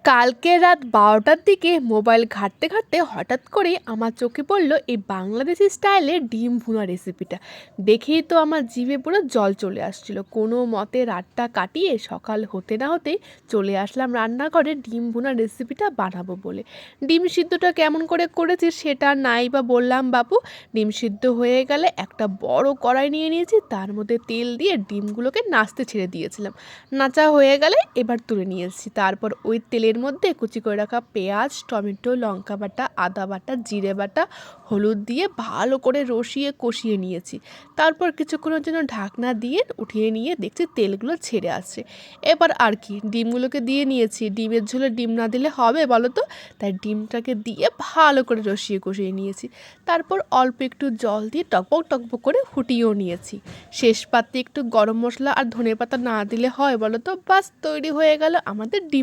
কালকে রাত ১২টার দিকে মোবাইল ঘাঁটতে ঘাঁটতে হঠাৎ করে আমার চোখে পড়ল এই বাংলাদেশি স্টাইলের ডিম ভুনা রেসিপিটা। দেখেই তো আমার জিভে পুরো জল চলে আসছিল। কোনো মতে রাতটা কাটিয়ে সকাল হতে না হতেই চলে আসলাম রান্নাঘরে ডিম ভুনা রেসিপিটা বানাবো বলে। ডিম সিদ্ধটা কেমন করে করেছি সেটা নাই বা বললাম বাবু। ডিম সিদ্ধ হয়ে গেলে একটা বড় কড়াই নিয়ে নিয়েছি, তার মধ্যে তেল দিয়ে ডিমগুলোকে নাচতে ছেড়ে দিয়েছিলাম। নাচা হয়ে গেলে এবার তুলে নিয়েছি। তারপর ওই তেলের মধ্যে কুচি করে রাখা পেঁয়াজ, টমেটো, লঙ্কা বাটা, আদা বাটা, জিরে বাটা, হলুদ দিয়ে ভালো করে রসিয়ে কষিয়ে নিয়েছি। তারপর কিছুক্ষণের জন্য ঢাকনা দিয়ে উঠিয়ে নিয়ে দেখছি তেলগুলো ছেড়ে আসছে। এবার আর কি, ডিমগুলোকে দিয়ে নিয়েছি। ডিমের ঝোলে ডিম না দিলে হবে বলো তো? তাই ডিমটাকে দিয়ে ভালো করে রসিয়ে কষিয়ে নিয়েছি। তারপর অল্প একটু জল দিয়ে টকবক টকবক করে ফুটিয়েও নিয়েছি। শেষ পাতে একটু গরম মশলা আর ধনেপাতা না দিলে হয় বলো তো? বাস তৈরি হয়ে গেল আমাদের ডিম।